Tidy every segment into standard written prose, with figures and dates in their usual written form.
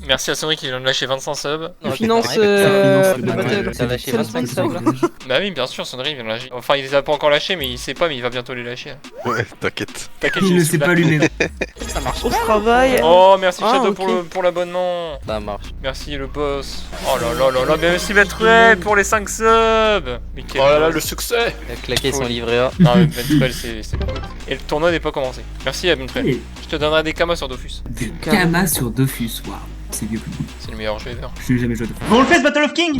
Merci à Sonnery qui vient de lâcher 25 subs. Il finance le battle. T'as lâché 25 subs là. Bah oui, bien sûr, Sonnery vient de lâcher. Enfin, il les a pas encore lâchés, mais il sait pas, mais il va bientôt les lâcher. Ouais, t'inquiète. T'inquiète, Il j'ai ne les sait sous pas là. lui-même. Ça marche On pas. travaille. Oh, merci Ah, Shadow ok. pour l'abonnement. Ça marche. Merci le boss. Oh là là là là, merci Bentrel pour les 5 subs. Mais quel Oh là là, boss. le succès. Il a claqué son livret A. Non, mais Bentrel, c'est pas cool. Et le tournoi n'est pas commencé. Merci à Bentrel. Et Je te donnerai des kamas sur Dofus. des Kama sur Dofus, waouh, c'est mieux que moi. C'est le meilleur jeu ever. Je n'ai jamais joué à Dofus. Bon, on le fait ce Battle of King.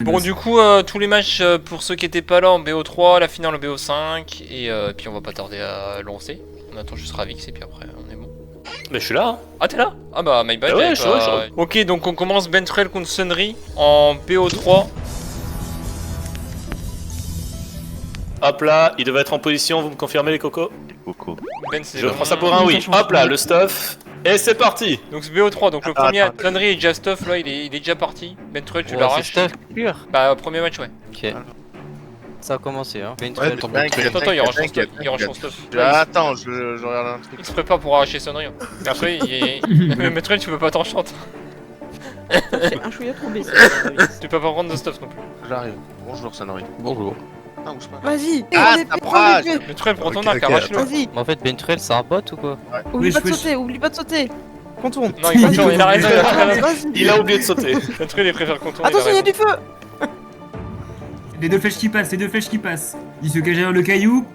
Bon, du coup, tous les matchs pour ceux qui étaient pas là en BO3, la finale en BO5, et puis on va pas tarder à lancer. On attend juste Ravix et puis après on est bon. Mais je suis là. Ah, t'es là? Ah bah, my bad. Ah ouais, j'avais je suis là, pas- je suis là. Ok, donc on commence Bentrel contre Sunry en BO3. Hop là, il devait être en position, vous me confirmez les cocos? Coco. Ben, c'est Je prends ça pour un oui. Hop là, le stuff. Et c'est parti. Donc c'est BO3, donc le Attends, premier attends. Sunry est déjà stuff là, il est déjà parti. Bentrel, tu Ouais, l'arraches. c'est stuff pur. Bah, premier match, ouais. Ok. Ça a commencé hein. Ouais, Bentrel. ton Attends, il range son stuff. Il range son stuff. Attends, je regarde un truc. Il se prépare pour arracher Sunry. Hein. Et après, le Bentrel, tu peux pas t'en chanter. C'est un chouïa trop baissé. Tu peux pas prendre de stuff non plus. J'arrive. Bonjour, Sonnery. Bonjour. Ah, bouge pas. Vas-y. Ah, on est t'approches. plus. Bentrel, prends ton Ok, arc, ok, arrache-le. Vas-y. Mais en fait Bentrel c'est un bot ou quoi? Oublie Wesh, pas de wesh. sauter. Oublie pas de sauter. Contourne. Non, il a raison, il a raison. Vas-y. Il a oublié de sauter. Bentrel, il préfère contourner. Attention, il y a du feu. Les deux flèches qui passent, les deux flèches qui passent. Il se cache derrière le caillou.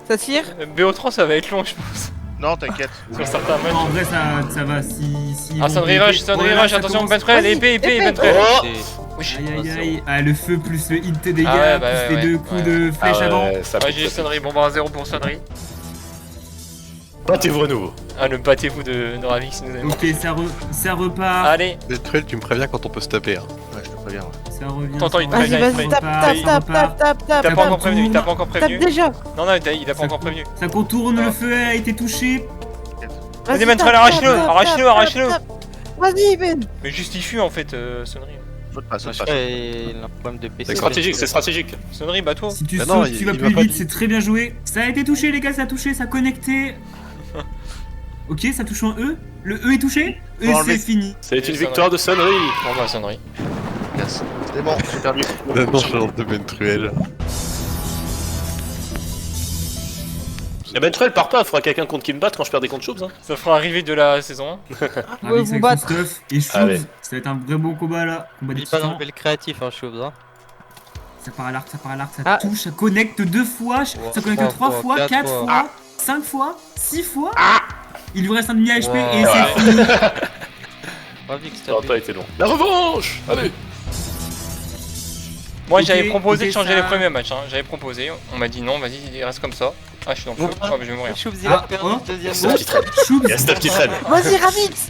Ça tire. BO3, ça va être long, je pense. Non, t'inquiète. Sur certains matchs. Non, en vrai, ça va. Si Ah, Sunry rush, attention, Bentrel, Vas-y, épée, épée. Bentrel. Oh. Wesh. Aïe aïe aïe. Ah, le feu plus le hit dégâts, Ah ouais, bah plus ouais, les deux ouais, coups ouais. de flèche Ah avant. ouais, ça Ouais, j'ai Sunry, bon bah 1-0 pour Sunry. Battez-vous à nouveau. Ah, le battez-vous de Ravix nous aime. Ok, ça repart. Allez, Bentrel, tu me préviens quand on peut se taper. Hein. Ouais, je te préviens. Ouais. Ça revient. T'entends, il te ça Vas-y, prévient, revient, il vas-y, te ça tape, repart, tape, ça tape, repart. tape, tape, il t'a tape. pas encore prévenu, il t'a pas encore Tape prévenu. déjà. Non, non, il t'a pas encore prévenu. Ça contourne, le feu a été touché. Vas-y, Bentrel, tape, arrache-le, tape, arrache-le, tape, arrache-le. tape. Vas-y, Ben. Mais justifie en fait, Sunry. Saute pas, saute Je pas. crois qu'il a un problème de PC. C'est stratégique, c'est stratégique. Sunry, bats-toi. Si tu Bah sautes, non, tu il vas m'a plus pas vite, dit. c'est très bien joué. Ça a été touché, les gars, ça a touché, ça a connecté. Ok, ça touche en E. Le E est touché. Faut Et enlever. c'est fini. C'est une victoire de Sunry. Bon bah, Sunry. Yes. C'est bon, j'ai perdu. La nonchalance de Bentrel. Et Bentrel part pas, il faudra quelqu'un contre qui me batte quand je perds des contre Choubs. Hein. Ça fera arriver de la saison 1. Avec vous avec battre. son stuff et Allez. Shoes. Ça va être un vrai bon combat là. Combat des N'oublie pas titans. d'enlever le créatif hein, Choubs hein. Ça part à l'arc, ça Ah. touche, ça connecte 2 fois, ça connecte 3 fois, 4 quatre fois, 5 fois, 6 fois. Il lui reste un demi HP Wow. et Ouais. c'est fini. Ravix Ça va t'as pas été long. La revanche. Allez. Moi Ok, j'avais proposé ok, de changer ça- les premiers matchs, hein. J'avais proposé, on m'a dit non, vas-y, il reste comme ça. Ah, je suis dans le feu, ah, mais je vais mourir. Choubs il a Ah, perdu oh. le deuxième Stuff qui traîne. Shoobs, Il y a Stuff qui traîne. Vas-y, Ravix.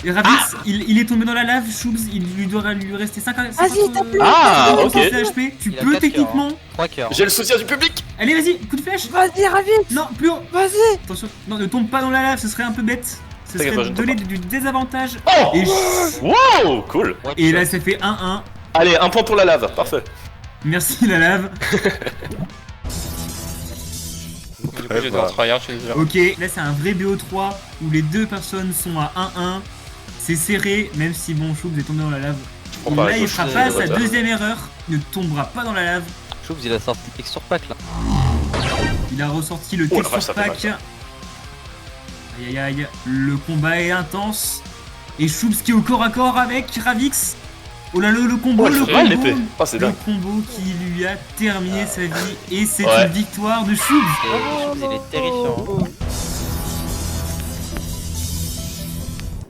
et Ravix, il est tombé dans la lave, Shoobs, il lui doit lui rester 5 Vas-y, tape-le. Ah, ok. HP, tu Il a peux 4 techniquement. 3 cœurs. J'ai le soutien du public. Allez, vas-y, coup de flèche. Vas-y, Ravix. Non, plus haut. Vas-y. Attention, non, ne tombe pas dans la lave, ce serait un peu bête. Ce T'inquiète pas, serait je ne tombe donner du désavantage. Oh. Et, Wow, cool. et là, ça fait 1-1. Allez, un point pour la lave, parfait. Merci la lave. Du coup, j'ai devoir tryhard, je suis désolé. Ok, là c'est un vrai BO3 où les deux personnes sont à 1-1. C'est serré, même si bon, Shoobs est tombé dans la lave. prends Et pas la là, il gauche, fera c'est pas le sa retard. deuxième erreur. Il ne tombera pas dans la lave. Choubs il a sorti le texture pack là. Il a ressorti le Oh la texture vache, ça fait pack. mal, Aïe aïe aïe, le combat est intense. Et Shoobs qui est au corps à corps avec Ravix. Oh là là, le combo, Oh, il le fait mal l'épée. combo. Oh, c'est Le dingue. combo qui lui a terminé sa vie. Et c'est Ouais. une victoire de Shoobs. Et Choubs il est terrifiant. Hein.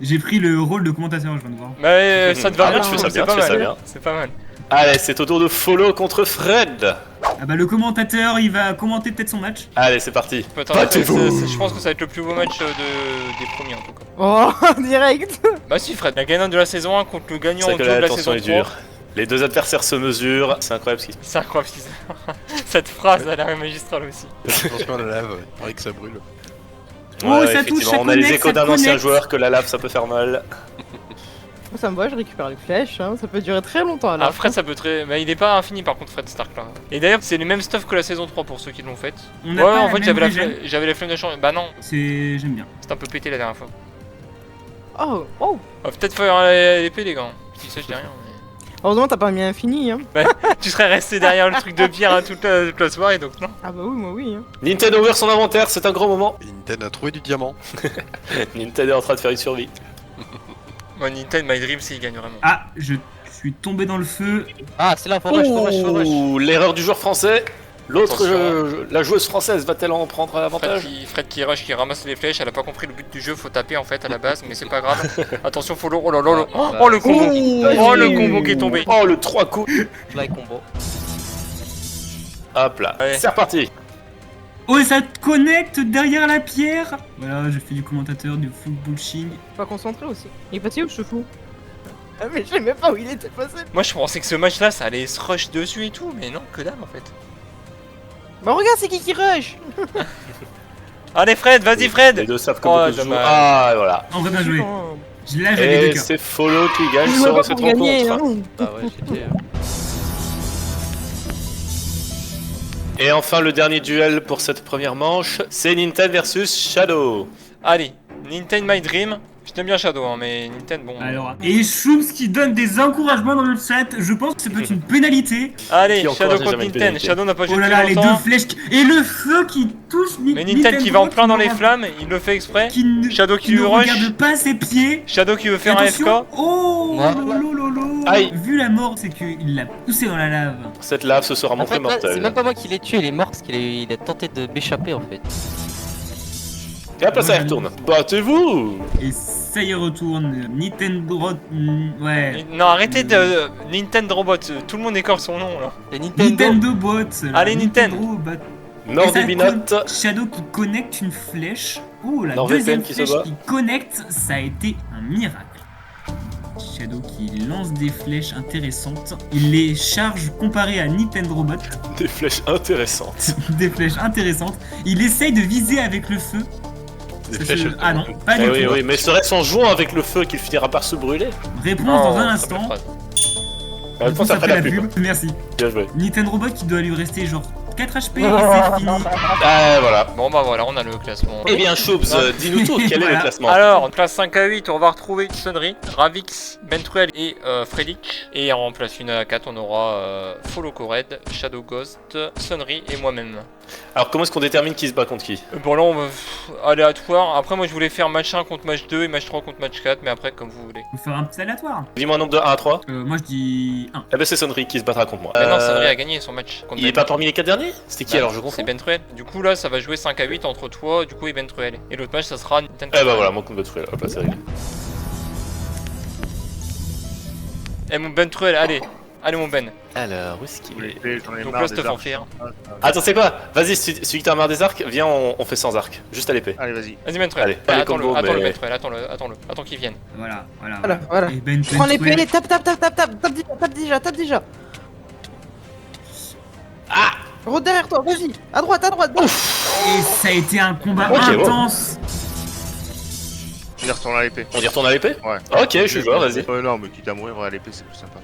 J'ai pris le rôle de commentateur, je viens de voir. Mais ça te va Ah, bien, tu fais ça c'est bien, pas tu fais ça mal. bien. C'est pas mal. Allez, c'est au tour de Follow contre Fred. Ah bah le commentateur, il va commenter peut-être son match. Allez, c'est parti. Attends, Battez-vous. je pense que ça va être le plus beau match des premiers en tout cas. Oh, direct. Bah si Fred, la gagnante de la saison 1 contre le gagnant C'est en que duo de la la tension saison est 3. dure. Les deux adversaires se mesurent. C'est incroyable ce qui se passe. C'est incroyable ce qu'ils- Cette phrase, elle est magistrale aussi. Attention à la lave, il paraît que ça brûle. Oh, ça touche, effectivement, ça on a les connecte, échos ça d'un ancien connecte. joueur que la lave ça peut faire mal. Ça me va, je récupère les flèches, hein. Ça peut durer très longtemps alors. Ah, Fred, ça peut très. Mais il est pas infini par contre, Fred Stark là. Et d'ailleurs, c'est les mêmes stuff que la saison 3 pour ceux qui l'ont faite. On Ouais, n'a pas en la fait, même j'avais régène. la flemme de changer. Bah non, C'est... J'aime bien. c'était un peu pété la dernière fois. Oh, oh. On va peut-être faire l'épée, les gars. Je dis ça, je dis rien. Heureusement, t'as pas mis infini, hein. Tu serais resté derrière le truc de pierre hein, toute la soirée, donc non. Ah bah oui, moi oui, hein. Nintendo ouvert son inventaire, c'est un grand moment. Nintendo a trouvé du diamant. Nintendo est en train de faire une survie. Moi, Nintendo, My Dream, il gagne vraiment. Ah, je suis tombé dans le feu. Ah, c'est là, faut rush, faut rush, faut rush. Ouh, l'erreur du joueur français. L'autre, Attention. la joueuse française va-t-elle en prendre l'avantage? Fred qui rush, qui ramasse les flèches, elle a pas compris le but du jeu, faut taper en fait à la base, mais c'est pas grave. Attention, follow, oh là là, là. Oh le combo. Oh le combo qui est tombé. Oh, le 3 coups. Fly combo. Hop là, Ouais. c'est reparti. Oh, et ça te connecte derrière la pierre. Voilà, je fais du commentateur, du full bullshing. Pas concentré aussi. Il est passé où, je fous? Ah, mais je sais même pas où il était passé. Moi je pensais que ce match là ça allait se rush dessus et tout, mais non, que dalle en fait. Bah regarde, c'est qui rush? Allez Fred, vas-y Les Fred. deux savent comment Oh, on se joue. dommage. Ah, voilà. En vrai, bien joué. Oh. Là, j'avais deux Et cœurs. c'est Follow qui gagne Je vois sur pas cette pour gagner, rencontre. hein. Ah ouais, j'étais... Et enfin, le dernier duel pour cette première manche, c'est Nintendo versus Shadow. Allez, Nintendo My Dream. Je t'aime bien Shadow, hein, mais Nintendo bon. Alors, et Shoops qui donne des encouragements dans le chat, je pense que ça peut être une pénalité. Allez, Qui Shadow encourage contre jamais une Nintendo. pénalité. Shadow n'a pas joué Oh là depuis là, les deux longtemps. flèches et le feu qui touche Mais Nintendo qui va en plein dans les flammes, il le fait exprès. qui ne, Shadow qui ne lui rush. regarde pas ses pieds. Shadow qui veut faire un Attention. FK. Oh Ouais. lolo. Aïe. Vu la mort, c'est qu'il l'a poussé dans la lave. Cette lave se sera En montrée fait, là, c'est mortelle. même pas moi qui l'ai tué, il est mort parce qu'il a tenté de m'échapper en fait. Et hop là, ça y retourne. Battez-vous. Et ça y retourne. Nintendo. Ouais. Non, arrêtez de Nintendo Robot. Tout le monde écorche son nom là. C'est Nintendo. Nintendo Bot. là. Allez, Nintendo. Bot. Et ça Nordibinote. Shadow qui connecte une flèche. Oh, la NordVPN deuxième qui se flèche bat. qui connecte, ça a été un miracle. Shadow qui lance des flèches intéressantes. Il les charge comparé à Nintendo Robot. Des flèches intéressantes. Des flèches intéressantes. Il essaye de viser avec le feu. Des Ça flèches, se- elles Ah non, tombent. pas du Eh tout. oui, oui, mais serait-ce en jouant avec le feu qu'il finira par se brûler? Réponse dans un très belle instant. phrase. Réponse Réponse après la pub. Merci. Bien joué. Nintendo Robot qui doit lui rester genre 4 HP et c'est fini. Ah, voilà. Bon bah voilà, on a le classement. Eh bien, Choubs, dis-nous tout, quel est Voilà. le classement? Alors, en place 5 à 8, on va retrouver Sunry, Ravix, Bentruel et Fredich. Et en place 1 à 4, on aura Follow Cored, Shadow Ghost, Sunry et moi-même. Alors, comment est-ce qu'on détermine qui se bat contre qui? Bon là, on va aléatoire. Après, moi je voulais faire match 1 contre match 2 et match 3 contre match 4, mais après, comme vous voulez. On va faire un petit aléatoire. Dis-moi un nombre de 1 à 3. Moi je dis 1. Eh ben, c'est Sonry qui se battra contre moi. Mais non, Sunry a gagné son match contre Il est pas parmi les 4 derniers? C'était qui alors, je C'est confonds? Bentruel. Du coup, là, ça va jouer 5 à 8 entre toi, du coup, et Bentruel. Et l'autre match, ça sera Nintendo. Eh ben voilà, mon combat de frère, hop là, c'est réglé. Eh mon Bentruel, allez. Allez mon Ben. Alors, où est-ce qu'il est? Donc là, c'est fanfare. Attends, c'est quoi? Vas-y, celui qui t'a marre des arcs, viens, on fait sans arc. Juste à l'épée. Allez, vas-y. Vas-y Bentruel. Allez, pas les Attends-le, combos, attends-le mais- Bentruel, attends-le. Attends qu'il vienne. Voilà. Voilà. Et Ben Prends l'épée, Bentruel. tape déjà. Ah! Rôde derrière toi, vas-y. À droite. Et ça a été un combat Ok, wow. intense. Il retourne à l'épée. On y retourne à l'épée? Ouais. Ok, je suis joueur, vas-y. Non, mais quitte à mourir à l'épée, c'est plus sympa.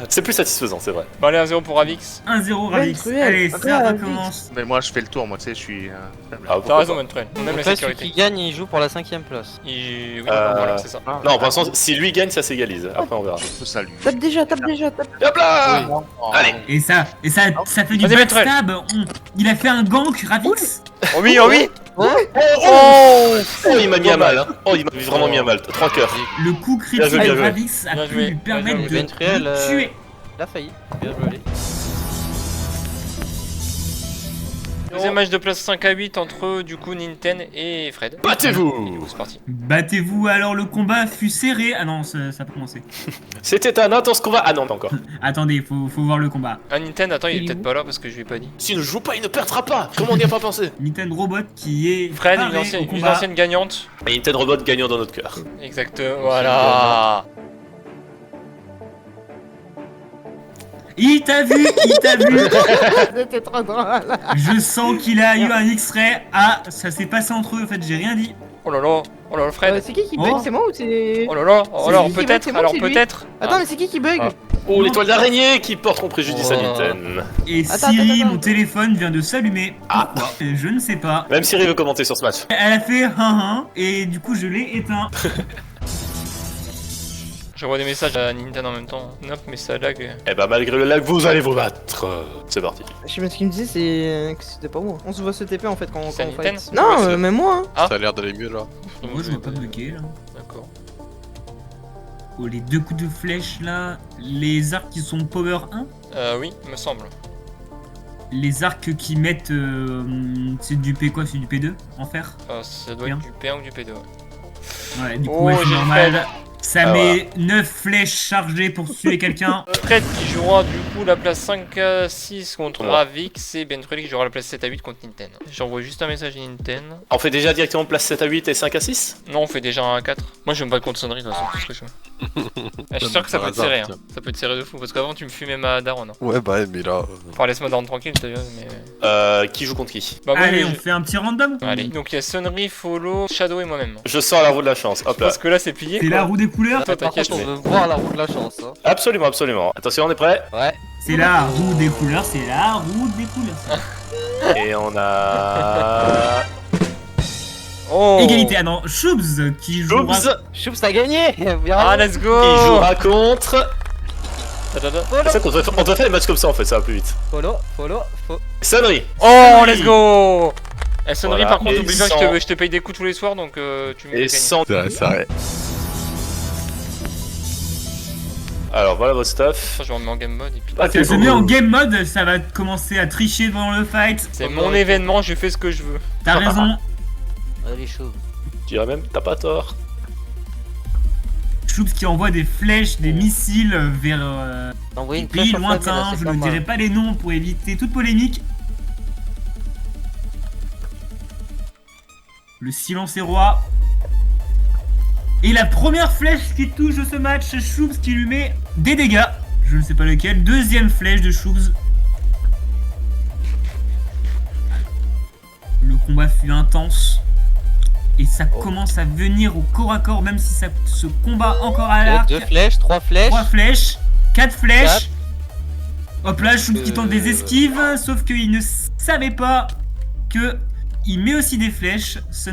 C'est plus satisfaisant, c'est vrai. Bon allez 1-0 pour Ravix. 1-0 Ravix. Bentruel. Allez, Ah, ça Ravix. recommence. Mais moi, je fais le tour, moi, tu sais, je suis. Ah, T'as pourquoi raison pas. Bentruel, on aime Donc la là, celui sécurité. qui gagne, il joue pour la 5ème place. Oui, Euh, voilà, c'est ça. Non, pour l'instant, si lui gagne, ça s'égalise. Après, on verra. Je salue. Tape déjà. Hop là! Allez! Et ça fait du Vas-y, Bentruel. backstab. Il a fait un gank, Ravix. Oh oui, oh oui. Oh, il m'a mis à mal, hein. Oh, il m'a vraiment mis à mal. 3 cœurs. Le coup critique Bien joué, bien de joué. Ravix a Bien pu joué, lui bien permettre joué. de Bentruel, le tuer. Il a failli. Bien joué. Deuxième match de place 5 à 8 entre du coup Nintendo et Fred. Battez-vous! C'est parti. Battez-vous, alors le combat fut serré. Ah non, ça a pas commencé. C'était un intense combat. Ah non, pas encore. Attendez, faut voir le combat. Ah Nintendo, attends, il est Il est peut-être où pas là parce que je lui ai pas dit. S'il ne joue pas, il ne perdra pas. Comment on n'y a pas pensé? Nintendo Robot qui est Fred, paré au une combat. ancienne gagnante. Et Nintendo Robot gagnant dans notre cœur. Exactement, voilà. Il t'a vu. C'était trop drôle. Je sens qu'il a eu un X-ray. Ah, ça s'est passé entre eux, en fait, j'ai rien dit. Oh là là, Fred. C'est qui bug? Oh. C'est moi ou c'est. Oh là là, C'est alors lui qui bug, peut-être, c'est moi, alors c'est lui. peut-être. Attends, mais c'est qui bug? Ah. Oh, l'étoile d'araignée qui porteront préjudice à Oh. Nintendo. Et Attends, Siri, attends. mon téléphone vient de s'allumer. Ah. Pourquoi Je ne sais pas. Même Siri veut commenter sur ce match. Elle a fait hein et du coup je l'ai éteint. J'envoie des messages à Nintendo en même temps. Nope, mais ça lag. Eh bah, malgré le lag, vous allez vous battre. C'est parti. Je sais pas ce qu'il me disait, c'est que c'était pas moi. On se voit se TP en fait quand C'est on Nintendo. fight. Non, Ouais, c'est- même moi. Hein. Ah. Ça a l'air d'aller mieux là. Moi je vois pas bugger là. D'accord. Oh les deux coups de flèche là. Les arcs qui sont power 1. Oui, me semble. Les arcs qui mettent. C'est du P quoi? C'est du P2 en fer? Ça doit Bien. être du P1 ou du P2. Ouais. Ouais, du coup, Oh, ouais, c'est j'ai normal. Ça Ah, met 9 flèches chargées pour tuer quelqu'un. Fred qui jouera du coup la place 5 à 6 contre Ouais. Ravix et Bentrelli qui jouera la place 7 à 8 contre Nintendo. J'envoie juste un message à Nintendo. On fait déjà directement place 7 à 8 et 5 à 6? Non, on fait déjà un 4. Moi je me bats contre Sonnery de toute façon, je serais chaud. Je suis sûr que ça peut être serré, hein. Ça peut être serré de fou parce qu'avant tu me fumais ma daronne. Hein. Ouais, bah, mais là. Enfin, laisse-moi daronne tranquille, t'as vu, mais. Qui joue contre qui? Bah, moi, Allez, je- on fait un petit random. Allez, donc il y a Sonnery, Follow, Shadow et moi-même. Je sors la roue de la chance. Hop là. Parce que là c'est plié. C'est quoi. la roue des couleurs. Toi, Par t'inquiète, contre, on mais- veut voir la roue de la chance. Hein. Absolument, absolument. Attention, on est prêt. Ouais. C'est la roue des couleurs. C'est la roue des couleurs. Et on a. Oh Égalité. Ah non, Choubs qui jouera. Oups. Choups, t'as gagné. Bien Ah, joué. let's go Qui jouera contre. Ta-ta-ta. C'est ça qu'on devrait faire des matchs comme ça en fait, ça va plus vite. Follow. Sonnery. Oh, let's go Eh, Sonnery, Voilà, par contre, et oublie pas que sans- je te paye des coups tous les soirs, donc tu me Et gagnes. sans. C'est vrai, c'est vrai. Alors voilà votre stuff. Je remets en game mode et puis... Ah, Ça se met en game mode. Ça va commencer à tricher devant le fight. C'est mon événement, je fais ce que je veux. T'as raison. Allez, chaud. Je dirais même, t'as pas tort. Choubs qui envoie des flèches, des missiles vers T'as envoyé des une flèche pays enflammée, là, lointains. c'est Je pas ne mal. dirai pas les noms pour éviter toute polémique. Le silence est roi. Et la première flèche qui touche de ce match, c'est Choubs qui lui met des dégâts. Je ne sais pas lequel. Deuxième flèche de Choubs. Le combat fut intense. Et ça commence à venir au corps à corps, même si ça se combat encore à l'arc. 2 flèches, 3 flèches. 3 flèches, 4 flèches. Quatre. Hop là, Choubs qui tente des esquives, sauf qu'il ne savait pas que il met aussi des flèches. C'est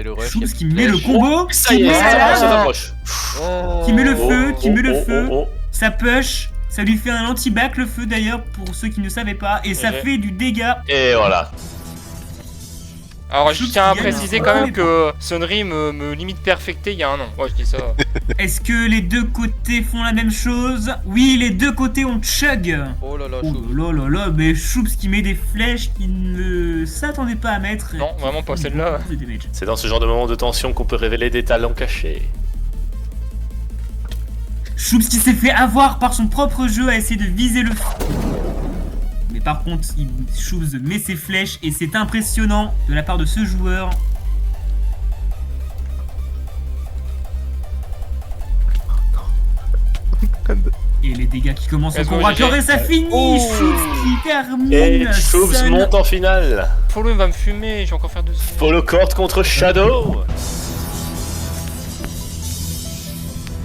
le rush. Choubs il y a qui plus de met le flèches. combo, Ça qui y est, met ça la t'approche, ça lave, t'approche. Oh. qui met le Oh, feu, qui oh, met le oh, feu. oh, oh. Ça push, ça lui fait un anti-back le feu d'ailleurs pour ceux qui ne savaient pas, et ça Ok. fait du dégât. Et voilà. Alors, je Choubs tiens à qui gagne préciser un quand même premier que Sonnery me limite perfecté il y a un an. Ouais, je dis ça. Est-ce que les deux côtés font la même chose? Oui, les deux côtés ont chug. Oh là là, Oh chaud. là là là, mais Choubs qui met des flèches qu'il ne s'attendait pas à mettre. Non, vraiment pas celle-là. De damage. C'est dans ce genre de moment de tension qu'on peut révéler des talents cachés. Choubs qui s'est fait avoir par son propre jeu à essayer de viser le feu. Mais par contre, Choubs met ses flèches et c'est impressionnant de la part de ce joueur. Et les dégâts qui commencent au Let's go, combat GG. et ça finit. Oh. Choubs qui termine. Et Choubs Sun. monte en finale. Follow il va me fumer, je vais encore faire 2 secondes. Follow Court contre Shadow.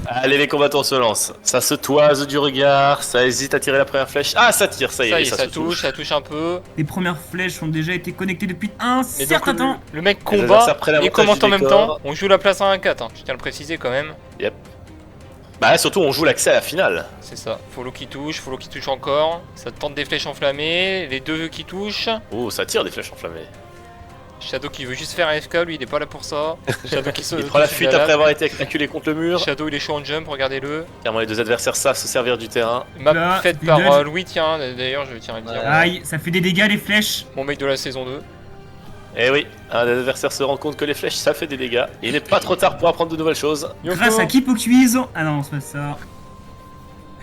Allez, les combattants se lancent. Ça se toise du regard, ça hésite à tirer la première flèche. Ah, ça tire, ça y est, Ça se touche, ça touche un peu. Les premières flèches ont déjà été connectées depuis un Mais donc, certain temps. le mec Les combat adversaires prennent et l'avantage commente du en même décor. temps. On joue la place 1-4, hein. Je tiens à le préciser quand même. Bah là, surtout, on joue l'accès à la finale. C'est ça. Follow qui touche encore. Ça tente des flèches enflammées. Les deux qui touchent. Oh, ça tire des flèches enflammées. Shadow qui veut juste faire AFK, lui il est pas là pour ça. Shadow qui se. Il prend la qui se fuite balade. après avoir été acculé contre le mur. Shadow il est chaud en jump, regardez-le. Clairement, les deux adversaires savent se servir du terrain. Map Là, faite du par dodge. Louis, tiens, d'ailleurs je tiens à le dire. Aïe, ça fait des dégâts les flèches. Mon mec de la saison 2. Eh oui, un des adversaires se rend compte que les flèches, ça fait des dégâts. Il n'est pas trop tard pour apprendre de nouvelles choses. Yoko. Grâce à Kipo Cuisant. Ah non, c'est pas ça.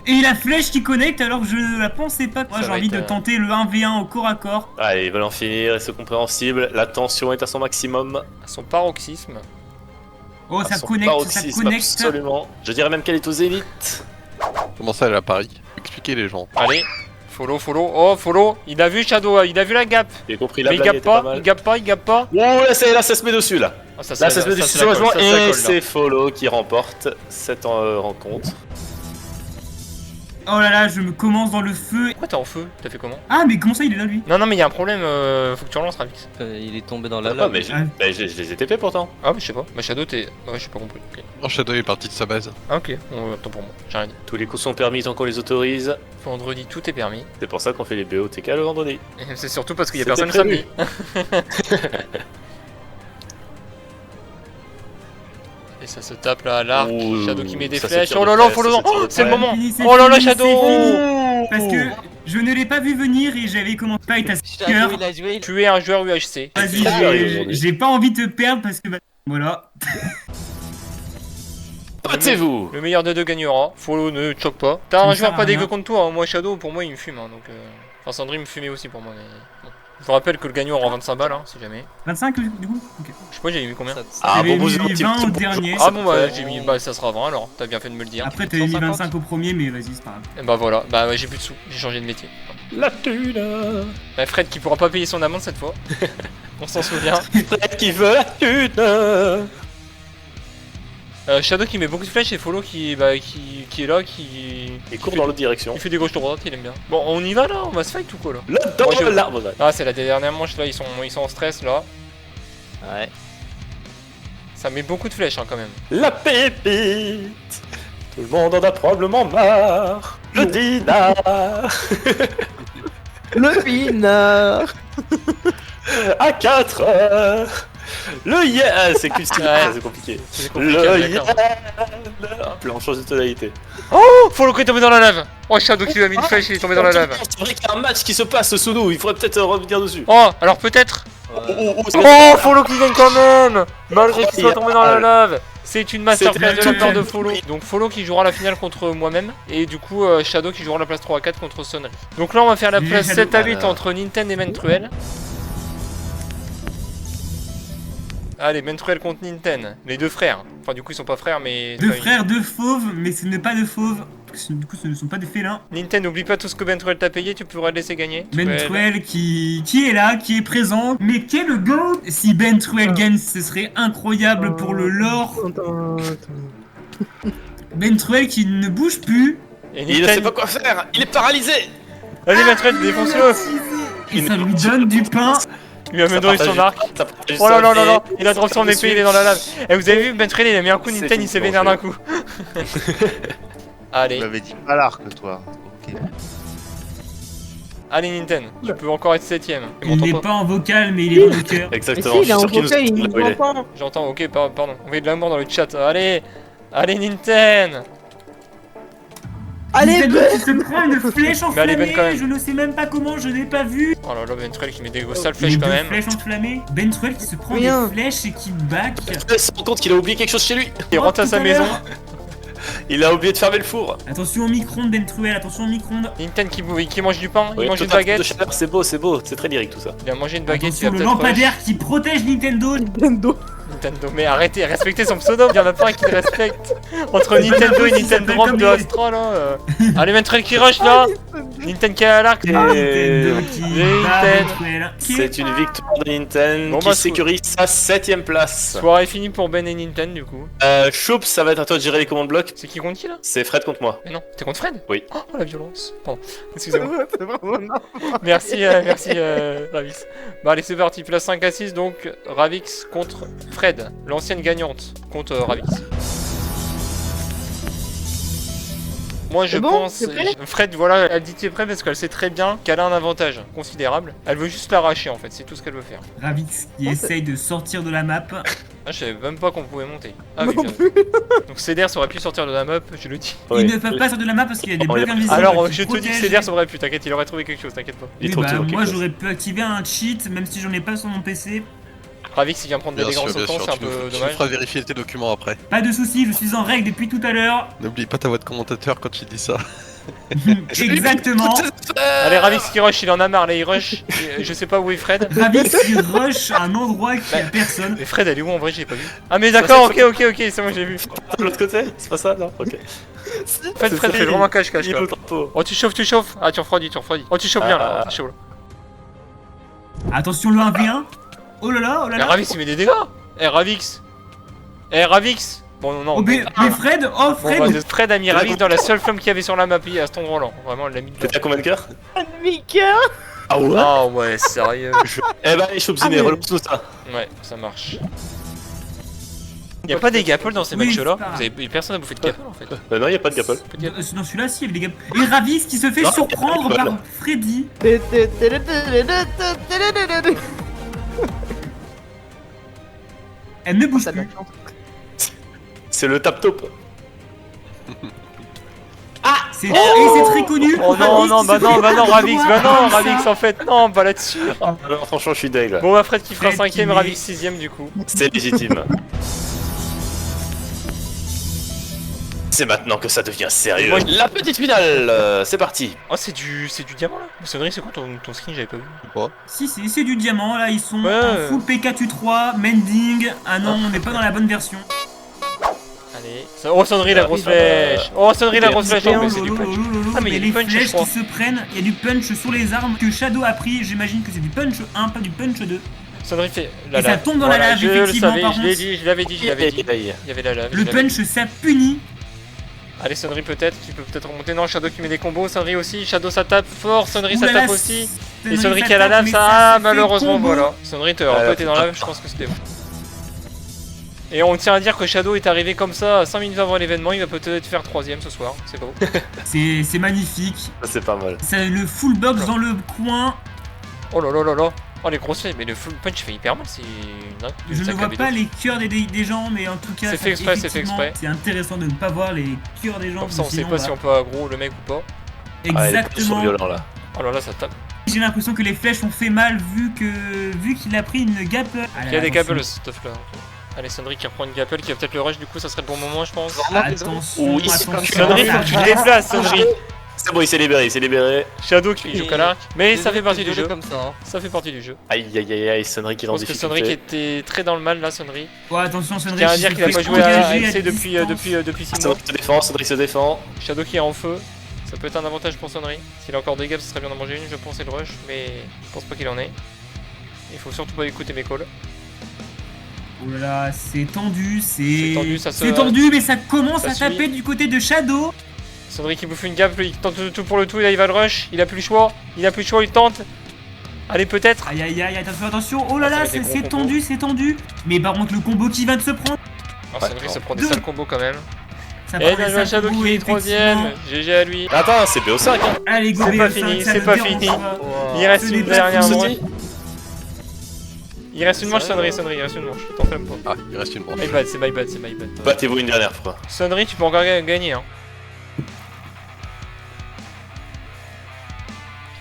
Et la flèche qui connecte alors que je ne la pensais pas. Moi Ça j'ai va envie être, de tenter le 1v1 au corps à corps. Allez, ils veulent en finir et c'est compréhensible. La tension est à son maximum. À son paroxysme. Oh, À ça son connecte, ça paroxysme, connecte. Absolument. Je dirais même qu'elle est aux zénith. Comment ça, elle est à Paris? Expliquez les gens. Allez. Follow, oh follow, il a vu Shadow, il a vu la gap. J'ai compris la Mais il blague gappe était pas pas, mal. il gappe pas, il gappe pas. Oh là ça se met dessus là. Ah, ça, Là ça se met dessus la colle, sauvagement ça, la et colle, c'est là. Follow qui remporte cette rencontre. Oh là là, je me commence dans le feu. Pourquoi t'es en feu? T'as fait comment? Ah, mais comment ça, il est là, lui? Non, mais il y a un problème, faut que tu relances Ravix. Il est tombé dans la Ah, lave. mais je les ai TP pourtant. Ah, mais je sais pas. Bah, Shadow, t'es. Ouais, j'ai pas compris. Ok. Non, Shadow est parti de sa base. Ah, ok, attends pour moi, j'ai rien dit. Tous les coups sont permis tant qu'on les autorise. Vendredi, tout est permis. C'est pour ça qu'on fait les BOTK le vendredi. Et c'est surtout parce qu'il y a C'était personne le prévu. samedi. Et ça se tape là à l'arc. Ouh, Shadow qui met des ça, flèches. c'est Oh tir là de là, flèche, follow ça, c'est tir de c'est le flèche. moment. C'est Oh là là, fini, c'est Shadow. fini. Parce que je ne l'ai pas vu venir et j'avais commencé pas être à Shadow, cœur. il a joué. Tu es un joueur UHC. Vas-y, Très bien, aujourd'hui. j'ai pas envie de te perdre parce que. Voilà. Battez-vous. Le meilleur des deux gagnera. Follow ne te choque pas. T'as Ça un me joueur sert à pas rien. dégueu contre toi. Hein. Moi, Shadow, pour moi, il me fume. Hein, donc, Enfin, Sandry me fumait aussi pour moi. Mais... bon. Je vous rappelle que le gagnant aura 25 balles, hein, si jamais. 25 du coup? Ok. Je sais pas, j'avais mis combien? Ah J'avais bon, vous mis petit 20 au petit- dernier. Ah bon, bah, j'ai mis. Bah, ça sera 20 alors. T'as bien fait de me le dire. Après, t'avais mis 150. 25 au premier, mais vas-y, c'est pas grave. Et bah voilà. Bah, ouais, j'ai plus de sous. J'ai changé de métier. La thune. Bah, Fred qui pourra pas payer son amende cette fois. On s'en souvient. Fred qui veut la thune. Shadow qui met beaucoup de flèches et Follow qui est là, qui Il court dans l'autre direction. il fait des gauches droites, il aime bien. Bon, on y va là, on va se fight ou quoi là? Là Moi, je- dans l'arbre. là. Ah, c'est la dernière manche là, ils sont en stress là. Ouais. Ça met beaucoup de flèches hein, quand même. La pépite. Tout le monde en a probablement marre. Le dinar. Le pinard. À 4 heures. Le yen. Ah, c'est que Ouais. c'est compliqué. C'est compliqué, Le d'accord. yen. Hop là, on change de tonalité. Oh, Follow qui est tombé dans la lave. Oh, Shadow qui lui a mis une flèche, il est tombé dans la lave. C'est vrai qu'il y a un match qui se passe sous nous. Il faudrait peut-être revenir dessus. Oh, alors peut-être. c'est- Oh, Follow qui gagne quand même. Malgré qu'il soit tombé dans la Ah, lave. C'est une masterclass de la C'était part de un Follow. Donc Follow qui jouera la finale contre moi-même. Et du coup Shadow qui jouera la place 3 à 4 contre Sonnery. Donc là on va faire la Oui, place Shadow. 7 à 8 Alors. entre Nintendo et Mentruel. Allez, Mentruel contre Nintendo. Les deux frères. Enfin du coup ils sont pas frères mais... Deux enfin, frères, deux fauves, mais ce n'est pas de fauves. Du coup, ce ne sont pas des félins. Nintendo, n'oublie pas tout ce que Mentruel t'a payé, tu pourras le laisser gagner. Bentruel qui est là, qui est présent, mais qui est le GOAT. Si Bentruel gagne, ce serait incroyable pour le lore. Bentruel qui ne bouge plus. Et Il ne sait Nintendo... pas quoi faire. Il est paralysé. Allez Mentruel, défonce-le. Et ça lui donne du pain. Il lui a donné son arc. Oh là là là là, il a drop son épée, il est dans la lave. Et vous avez vu, Mentruel il a mis un coup, C'est Nintendo il une s'est vénère d'un coup. Allez. Tu m'avais dit pas l'arc, toi. Ok. Allez Nintendo, tu peux encore être 7ème. Il n'est pas en vocal, mais il est dans le cœur. Mais Exactement. si, Je il est suis en sûr qu'il nous vocal, il là où il nous est. voit pas. J'entends, ok, pardon. On met de l'amour dans le chat. Allez, allez Nintendo. Allez, Nintendo Ben. qui se prend une flèche Mais allez, Ben, quand enflammée, même. je ne sais même pas comment, je n'ai pas vu. Oh là là, Mentruel qui met des sales Les flèches quand deux même. flèches enflammées. Bentruel qui se prend Rien. des flèches et qui back. Il se rend compte qu'il a oublié quelque chose chez lui. Il rentre à Tout sa à maison. l'heure. Il a oublié de fermer le four. Attention au micro-ondes, Bentruel, attention au micro-ondes. Nintendo qui mange du pain, il Oui, mange tout une un truc de baguette. chaleur, c'est beau, c'est très lyrique tout ça. Il a mangé une baguette, il Attention va le peut-être lampadaire qui protège Nintendo. Nintendo. Nintendo, mais arrêtez, respectez son pseudo, il y en a pas un qui le respecte. Entre Nintendo et Il Nintendo s'appelle Drop comme de les- Astra là. Allez, Mentruel qui rush là. Nintendo qui est à l'arc. Nintendo qui Nintendo. bat Bentruel. C'est une victoire de Nintendo Bon, qui bah, sécurise sa 7ème place. Soirée finie pour Ben et Nintendo du coup. Choups, ça va être à toi de gérer les commandes blocs. C'est qui contre qui là? C'est Fred contre moi. Mais non, t'es contre Fred? Oui. Oh la violence. Pardon, excusez-moi. C'est vraiment énorme. Merci, Ravix. Bah allez, c'est parti, place 5 à 6, donc Ravix contre Fred, l'ancienne gagnante contre Ravix. Moi je C'est bon, pense, c'est prêt Fred voilà, elle dit t'es prêt parce qu'elle sait très bien qu'elle a un avantage considérable. Elle veut juste l'arracher en fait, c'est tout ce qu'elle veut faire. Ravix qui essaye de sortir de la map. Ah, je savais même pas qu'on pouvait monter. Ah Non oui, bien. Donc Cédère aurait pu sortir de la map, je le dis. Ils ne peuvent pas sortir de la map parce qu'il y a des Oh, bugs il y a- invisibles. Alors qui je te dis que protègent. Cédère aurait pu, t'inquiète, il aurait trouvé quelque chose, t'inquiète pas. Il est Oui, trop bah, tôt, quelque moi chose. j'aurais pu activer un cheat même si j'en ai pas sur mon PC. Ravix il vient prendre des Bien dégâts en sûr, bien sautant, sûr. c'est un Tu nous peu tu nous dommage. feras vérifier tes documents après. Pas de soucis, je suis en règle depuis tout à l'heure. N'oublie pas ta voix de commentateur quand tu dis ça. Exactement. Allez, Ravix qui rush, il en a marre, là, il rush. Et, je sais pas où est Fred. Ravix qui rush à un endroit qui a personne. Mais Fred, elle est où en vrai? J'ai pas vu. Ah, mais d'accord, ok, c'est bon, j'ai vu. De l'autre côté? C'est pas ça? Non? Ok. Fred, il fait vraiment cache-cache. Il est quoi. au drapeau. Oh, tu chauffes. Ah, tu refroidis. Oh, tu chauffes bien là, t'es chaud là. Attention le 1v1. Oh là là, oh là Mais là. Ravix, il met des dégâts. Ravix. Ravix. Bon, non. Oh, mais Fred, oh Bon, Fred. bah, Fred a mis Ravix dans la seule flamme qu'il y avait sur la map à cet endroit-là. Vraiment, elle l'a mis dedans. T'es à combien de cœurs? Mika. Ah ouais? Ah ouais, sérieux. Eh ben, Choubziné, relance-nous ça. Ouais, ça marche. Y'a pas des gapples dans ces Oui, matchs-là? c'est pas Personne n'a bouffé de gapples en fait. Non, y'a pas de gapple. Dans celui-là, si, il y avait des gars. Et Ravix qui se fait Non, surprendre voilà. par Freddy. Elle ne bouge Ça plus. C'est le tap-top. Et c'est très connu. Oh non, non, bah non, Ravix, comme ça. Ravix en fait, non, pas là-dessus. Alors, franchement, je suis deg là. Bon, bah Fred qui fera Fred 5ème, qui met- Ravix 6ème du coup. C'est légitime. C'est maintenant que ça devient sérieux. Moi, La petite finale, c'est parti. Oh, c'est du diamant là? Sonnerie, c'est quoi ton skin? J'avais pas vu. Si, c'est du diamant, là, ils sont Ouais. en full PKtu3, mending. Ah non, on n'est pas dans la bonne version. Allez. Oh, Sonnerie, la grosse flèche. Oh, Sonnerie, la grosse flèche. Oh, mais c'est du punch. Ah, mais il y a les du punch, je flèches crois. qui se prennent, il y a du punch sur les armes que Shadow a pris. J'imagine que c'est du punch 1, pas du punch 2. Sonnerie fait Et ça tombe dans la lave, je le effectivement, savais, par je l'ai contre. dit, je l'avais dit. Il y avait la lave. Le je l'avais punch, ça punit. Allez, Sonnerie peut-être, tu peux peut-être remonter. Non, Shadow qui met des combos, Sonnerie aussi. Shadow ça tape fort, Sonnerie ça Oulala, tape aussi. Et Sonnerie, Sonnerie ça qui a la tape, lave, mais ça. se Ah, fait malheureusement, combo. voilà. Sonnerie, t'aurais Ah, pas été dans la lave, je pense que c'était bon. Et on tient à dire que Shadow est arrivé comme ça 5 minutes avant l'événement. Il va peut-être faire 3ème ce soir, c'est beau. C'est magnifique. Ça, c'est pas mal. C'est le full box dans le coin. Oh là là là là. Oh, les grosses flèches, mais le full punch fait hyper mal, c'est une Je ne vois pas les cœurs des gens, mais en tout cas, C'est fait exprès, c'est fait effectivement, exprès. c'est intéressant de ne pas voir les cœurs des gens. Comme ça, on sait sinon, pas si on peut aggro le mec ou pas. Ah, les punchs sont Exactement. violents là. Oh là là, ça tape. J'ai l'impression que les flèches ont fait mal vu qu'il a pris une gap. Il y a des gapples, ce stuff là. Allez, Sonnerie qui reprend une gapple, qui va peut-être le rush, du coup, ça serait le bon moment, je pense. Attention, Oui, c'est attention. Sonnerie, faut que tu te déplaces, Sonnerie. C'est bon, il s'est libéré, il s'est libéré. Shadow qui joue qu'à l'arc, mais ça fait partie du jeu. Comme ça, hein. Ça fait partie du jeu. Aïe aïe aïe aïe, Sonnerie qui est Je en pense que Sonnerie qui difficulté. était très dans le mal là, Sonnerie. Oh, attention, Sonnerie. Tiens à dire qui qu'il a se pas fait joué à engager AMC distance. depuis 6 mois. Sonnerie se défend. Shadow qui est en feu, ça peut être un avantage pour Sonnerie. S'il a encore des gaps, ce serait bien d'en manger une, je pense, et le rush, mais je pense pas qu'il en ait. Il faut surtout pas écouter mes calls. Oh là là, c'est tendu, C'est tendu, ça se- C'est tendu, mais ça commence ça à taper suit. du côté de Shadow. Sonnerie qui bouffe une gap, il tente tout pour le tout, et là il va le rush, il a plus le choix, il tente. Allez, peut-être. Aïe aïe aïe, attention. Oh là Ah, ça là, va être des c'est gros combos. c'est tendu. Mais par contre, le combo qui vient de se prendre. Alors, Sonnerie se prend des Deux. sales combos quand même. Ça Et prend bien les joué à cinq Shadow combos, qui est effectivement. 3ème, GG à lui. Attends, c'est BO5 hein. Allez, go C'est pas BO5, fini, ça c'est ne pas dérange fini. pas. Il reste Ce une n'est pas dernière fini. manche. Il reste une manche, Sonnerie, il reste une manche, t'en fais même pas. Ah, il reste une manche. My bad, c'est my bad. Battez-vous une dernière fois. Sonnerie, tu peux encore gagner, hein.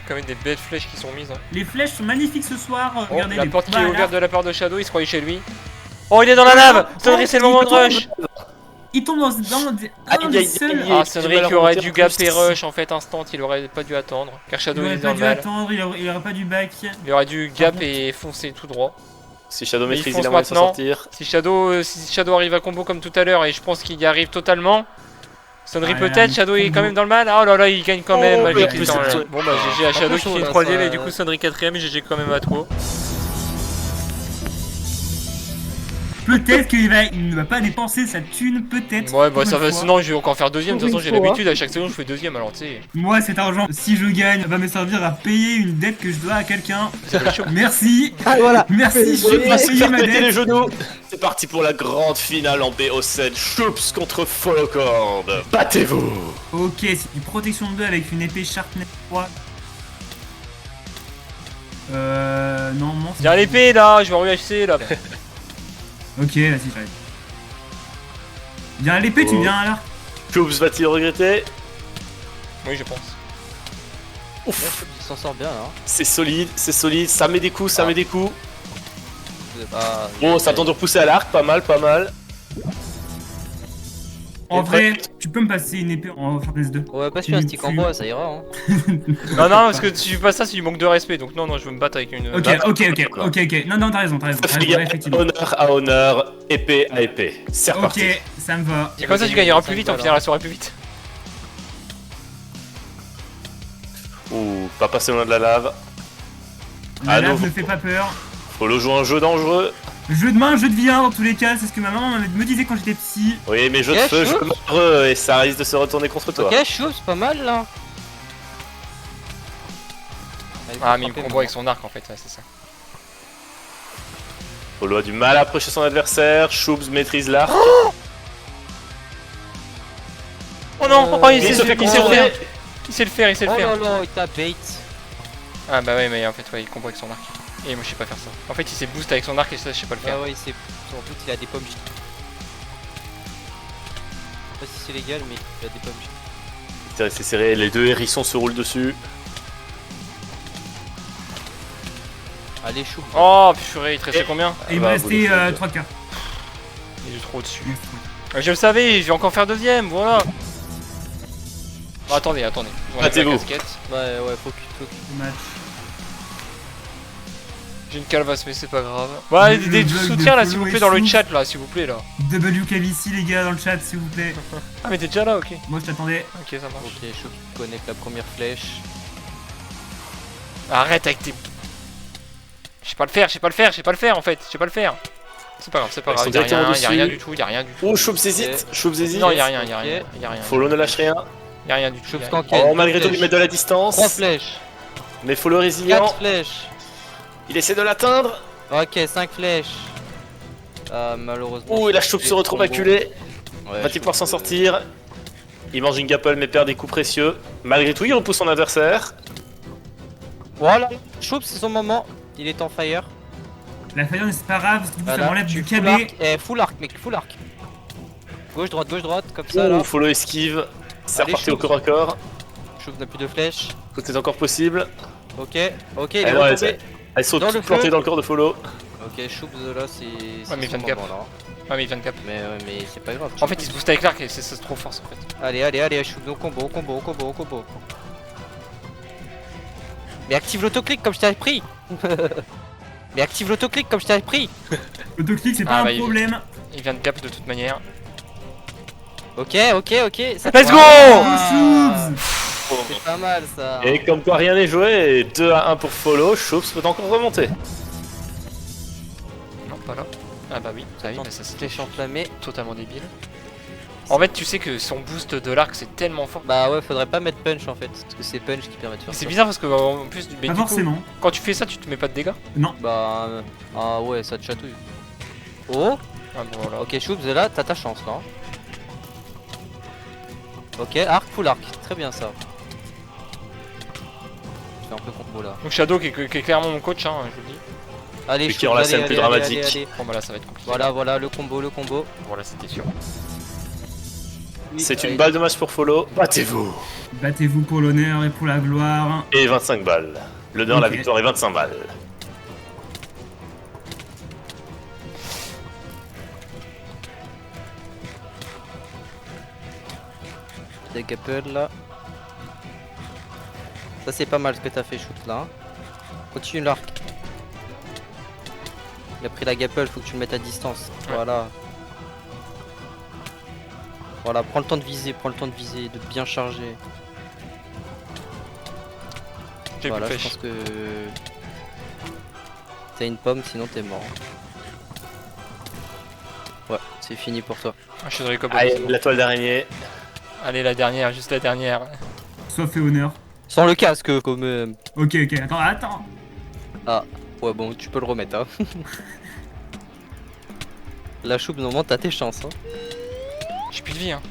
Quand même des belles flèches qui sont mises. Hein. Les flèches sont magnifiques ce soir. Oh, Regardez la les porte qui est combats, ouverte là. de la part de Shadow, il se croyait chez lui. Oh, il est dans la lave. Sonnerie, c'est le moment de rush. Il tombe dans un des seuls. aïe, Ah, aïe. Sonnerie qui aurait dû gapper rush en fait instant, il aurait pas dû attendre. Car Il Shadow il aurait est pas dans dû le mal. attendre, il aurait pas dû back. Il aurait dû gap et foncer tout droit. Si Shadow Mais il maîtrise, fonce il a moyen de s'en maintenant. sortir. Si Shadow arrive à combo comme tout à l'heure, et je pense qu'il y arrive totalement. Sonnerie Ah, peut-être, il Shadow est combo. quand même dans le mal. Oh là là, il gagne quand même Oh, malgré mais tout en le plus, temps. c'est- Là. Bon bah GG à Shadow peu qui chaud, fait là, 3ème ça- et du coup Sonnerie 4ème, GG quand même à toi. Peut-être qu'il ne va pas dépenser sa thune, peut-être. Ouais bah pour ça une va, fois. sinon je vais encore faire 2ème, de toute façon j'ai Pour une fois. l'habitude, à chaque saison je fais 2ème alors tu sais. Moi, cet argent, si je gagne, va me servir à payer une dette que je dois à quelqu'un. Ça va être chaud. Merci. Ah voilà. Merci, je vais Vas-y, payer faire ma péter les dette. genoux. C'est parti pour la grande finale en BO7. Choups contre Follow-Cord. Battez-vous. Ok, c'est une protection de 2 avec une épée Sharpness 3. Non, Tiens l'épée là, je vais en UHC là. Ok, vas-y, j'arrive. Viens à l'épée, tu Oh. viens à l'arc. Choups va-t-il regretter? Oui je pense. Ouf, Il s'en sort bien là. c'est solide, ça met des coups, ça Ah. met des coups. Ah, Bon, ça tente de repousser à l'arc, pas mal, pas mal. En vrai, tu peux me passer une épée en Sharpness 2. Ouais, pas sur un stick en bois, ça ira. Hein. Non, non, parce que si tu fais pas ça, c'est du manque de respect. Donc, non, non, je veux me battre avec une. Ok, ok. Non, t'as raison, effectivement. Honneur à honneur, épée à épée. C'est reparti. Ok, ça me va. Et comme ça, tu gagneras plus vite, on finira la soirée plus vite. Ouh, pas passer loin de la lave. La lave non, ne fait pas peur. Follow joue un jeu dangereux. Jeu de main, jeu de vie dans tous les cas, c'est ce que ma maman me disait quand j'étais petit. Oui, mais jeu de Ok, feu, chaud. jeu malheureux, et ça risque de se retourner contre toi. Ok, chou, c'est pas mal là. Allez, Ah, mais il me frapper, combo avec son arc en fait, ouais, c'est ça. Follow a du mal à approcher son adversaire. Shoobs maîtrise l'arc. Oh non, oh, il il sait se fait le faire. conserver. Il sait le faire, il sait le Oh faire. là là, il t'a bait. Ah, bah ouais, mais en fait, ouais, il combo avec son arc. Et moi, je sais pas faire ça. En fait, il s'est boost avec son arc et ça, je sais pas le faire. Ah ouais, c'est. Sans doute, il a des pommes. Je sais pas si c'est légal, mais il a des pommes. C'est serré, les deux hérissons se roulent dessus. Allez, chou. Oh, purée, il te restait combien? Et il me bah, restait vous le faites. 3 quarts. Il est trop au-dessus. Je le savais, je vais encore faire deuxième, voilà. Bon, attendez. On enlève la Battez-vous. casquette. Ouais, faut que. Match. J'ai une calvasse, mais c'est pas grave. Ouais, Le des bug de soutiens là, s'il follow vous plaît, et dans le sous. chat là, s'il vous plaît là. WKVC les gars dans le chat s'il vous plaît. Ah, mais t'es déjà là, ok. Moi je t'attendais. Ok, ça marche. Ok, chou, connecte la première flèche. Arrête avec tes. Je sais pas le faire en fait, je sais pas le faire. C'est pas grave, Ils y'a sont directement rien dessus. du tout, y'a rien du tout. Oh, Shoobs hésite. Shoobs hésite. Non, y'a rien. Follow ne lâche rien. Y'a rien du tout. Chou, Y'a rien. scanquette. Oh, malgré tout, lui mettre de la distance. 3 flèches. Mais Follow résilient. 4 flèches. Il essaie de l'atteindre. Ok, 5 flèches. Ah, malheureusement. Ouh, et la Shoobs se retrouve combo. acculé. Ouais, Va-t-il pouvoir s'en sortir? Il mange une gapple mais perd des coups précieux. Malgré tout, il repousse son adversaire. Voilà, Choup, c'est son moment. Il est en fire. La faillure c'est pas grave parce que du coup ça Voilà, m'enlève tu du full KB. arc. Full arc, mec, full arc. Gauche, droite, comme ça là. Ouh, Follow esquive. C'est Allez, reparti au Shoobs. corps à corps. Choup n'a plus de flèches. Tout est encore possible. Ok, il est Elle, ouais, retombé. elle saute Dans le toute plantée feu. dans le corps de Follow. Ok, Choup là, c'est. Ouais, mais il vient son de cap. moment, là. Ah, mais il vient de cap. Mais ouais, mais c'est pas grave. En fait, il se booste avec l'arc et c'est trop force en fait. Allez, Choup, au combo. Mais active l'autoclick comme je t'avais pris. Mais active l'autoclick comme je t'avais pris. Autoclick c'est pas Ah, un bah, il- problème. Il vient de cap de toute manière. Ok. Ça... Let's go! Oh, Shoobs. C'est pas mal ça. Et comme quoi rien n'est joué, et 2-1 pour Follow, Shoobs peut encore remonter. Non, pas là. Ah bah oui, ça y est, mais ça c'était Flèche enflammée. totalement débile. En fait, tu sais que son boost de l'arc c'est tellement fort. Bah ouais, faudrait pas mettre punch en fait, parce que c'est punch qui permet de faire C'est ça. bizarre parce que en plus du Pas du coup, forcément. quand tu fais ça, tu te mets pas de dégâts. Bah ah ouais, ça te chatouille. Oh, Ah bon voilà. ok, Choups, là, t'as ta chance là. Ok, arc, full arc, très bien ça. Je fais un peu combo là. Donc Shadow qui est clairement mon coach, hein, je vous le dis. Allez, Et qui Choups, rend la allez, scène plus allez, allez, dramatique. allez. Bon bah là ça va être compliqué. Voilà, le combo. Voilà, c'était sûr. C'est Allez. une balle de match pour Follow. Battez-vous. Battez-vous pour l'honneur et pour la gloire. Et 25 balles. L'honneur, la Ok. victoire et 25 balles. Des gapple là. Ça c'est pas mal ce que t'as fait, Choups là. Continue l'arc. Il a pris la gapple, faut que tu le mettes à distance. Ouais. Voilà. Voilà, prends le temps de viser, de bien charger. J'ai Voilà, plus je de pense flèche. que t'as une pomme, sinon t'es mort. Ouais, c'est fini pour toi. Ah, je suis dans les cobles. Allez, la toile d'araignée. Allez, la dernière, juste la dernière. Sois fait honneur. Sans le casque, quand même. Ok, attends. Ouais, bon, tu peux le remettre, hein. La choupe, normalement, t'as tes chances, hein. J'ai plus de vie, hein.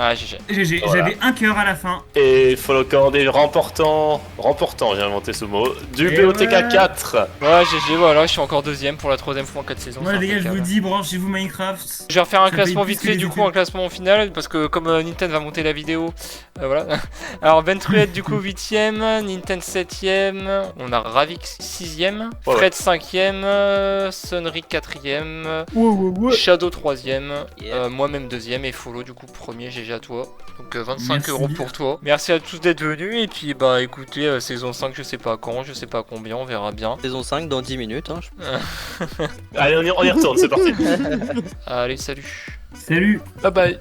Ah, GG. GG, Voilà. j'avais un cœur à la fin. Et Follow Cord est remportant, j'ai inventé ce mot, du Et BOTK ouais. 4. Ouais, GG, voilà, je suis encore deuxième pour la troisième fois en 4 saisons. Moi c'est les gars, je vous impeccable. dis, branchez-vous Minecraft. Je vais refaire un Ça paye classement plus vite que fait, les du coup, études. un classement au final, parce que comme Nintendo va monter la vidéo, voilà. Alors, Ventruel, du coup, 8ème, Nintendo 7ème, on a Ravix 6ème, Ouais, Fred 5ème, Sunry 4ème, Shadow 3ème, Yeah. moi-même 2ème, et Follow, du coup, premier, GG à toi. Donc, 25 Merci € bien. pour toi. Merci à tous d'être venus, et puis, bah, écoutez, saison 5, je sais pas quand, je sais pas combien, on verra bien. Saison 5 dans 10 minutes. Hein. Allez, on y retourne, c'est parti. Allez, salut. Salut. Bye bye.